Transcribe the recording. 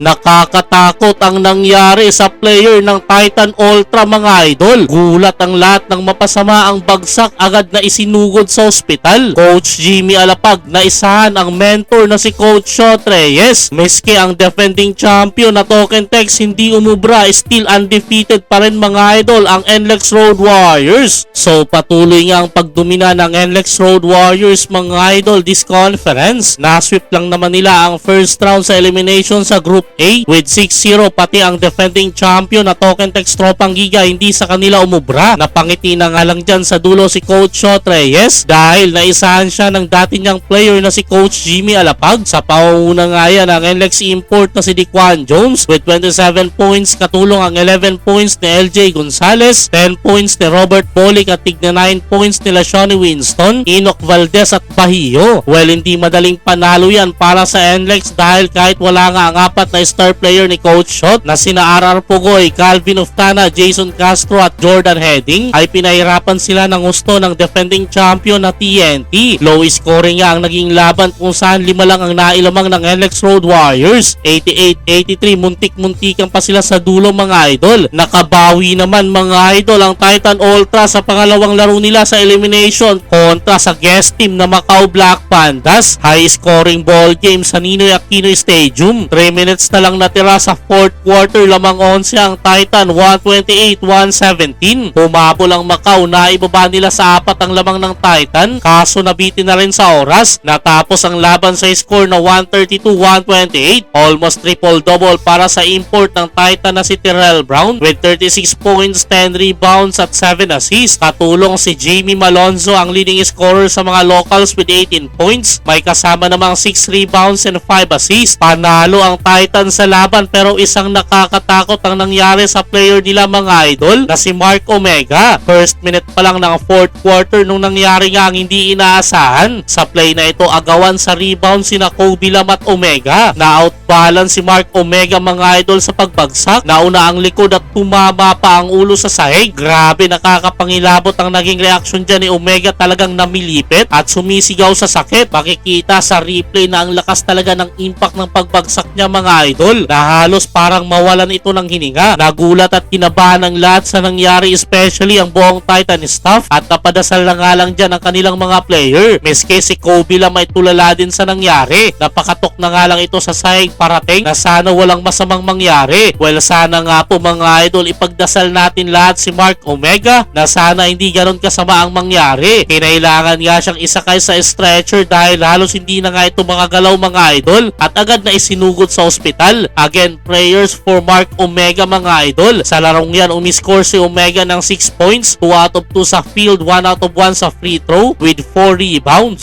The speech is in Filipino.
Nakakatakot ang nangyari sa player ng Titan Ultra mga idol. Gulat ang lahat ng mapasama ang bagsak agad na isinugod sa ospital. Coach Jimmy Alapag na isahan ang mentor na si Coach Shot Reyes. Meski ang defending champion na Token Tex hindi umubra, still undefeated pa rin mga idol ang NLEX Road Warriors. So patuloy nga ang pagdomina ng NLEX Road Warriors mga idol this conference. Nasweep lang naman nila ang first round sa elimination sa Group A with 6-0, pati ang defending champion na Token Tex Tropang Giga hindi sa kanila umubra. Napangiti na nga lang dyan sa dulo si Coach Shot Reyes dahil naisahan siya ng dati niyang player na si Coach Jimmy Alapag. Sa pangunguna nga yan ang NLEX import na si Dequan Jones with 27 points, katulong ang 11 points ni LJ Gonzalez, 10 points ni Robert Bolick at tigna 9 points nila Shawnee Winston, Enoch Valdez at Bahio. Well, hindi madaling panalo yan para sa NLEX dahil kahit wala nga ang apat na star player ni Coach Shot na sina RR Pugoy, Calvin Uftana, Jason Castro at Jordan Heading ay pinahirapan sila ng gusto ng defending champion na TNT. Low scoring nga ang naging laban kung saan 5 lang ang nailamang ng NLEX Road Warriors. 88-83, muntik-muntikan pa sila sa dulo mga idol. Nakabawi naman mga idol ang Titan Ultra sa pangalawang laro nila sa elimination kontra sa guest team na Macau Black Pandas. High scoring ball game sa Ninoy Aquino Stadium. 3 minutes na lang natira sa fourth quarter, lamang 11 ang Titan, 128-117. Humabol ang Macau na ibaba nila sa 4 ang lamang ng Titan, kaso nabitin na rin sa oras. Natapos ang laban sa score na 132-128. Almost triple-double para sa import ng Titan na si Terrell Brown with 36 points, 10 rebounds at 7 assists. Katulong si Jamie Malonzo ang leading scorer sa mga locals with 18 points. May kasama namang 6 rebounds and 5 assists. Panalo ang Titan sa laban pero isang nakakatakot ang nangyari sa player nila mga idol na si Mark Omega. First minute pa lang ng fourth quarter nung nangyari nga ang hindi inaasahan. Sa play na ito agawan sa rebound sina Kobe Lam at Omega. Na-outbalance si Mark Omega mga idol sa pagbagsak. Nauna ang likod at tumama pa ang ulo sa sahig. Grabe, nakakapangilabot ang naging reaksyon dyan ni Omega, talagang namilipit at sumisigaw sa sakit. Makikita sa replay na ang lakas talaga ng impact ng pagbagsak niya mga idol na halos parang mawalan ito ng hininga. Nagulat at kinabahan ang lahat sa nangyari, especially ang buong Titan staff, at napadasal na nga lang dyan ang kanilang mga player. Meski si Kobe Lam ay tulala din sa nangyari. Napakatok na nga lang ito sa sahig parating na sana walang masamang mangyari. Well, sana nga po mga idol ipagdasal natin lahat si Mark Omega na sana hindi ganon kasama ang mangyari. Kinailangan nga siyang isakay sa stretcher dahil halos hindi na nga ito makagalaw mga idol at agad na isinugod sa ospital. Again, prayers for Mark Omega mga idol. Sa larong yan, umiscore si Omega ng 6 points, 2 out of 2 sa field, 1 out of 1 sa free throw with 4 rebounds.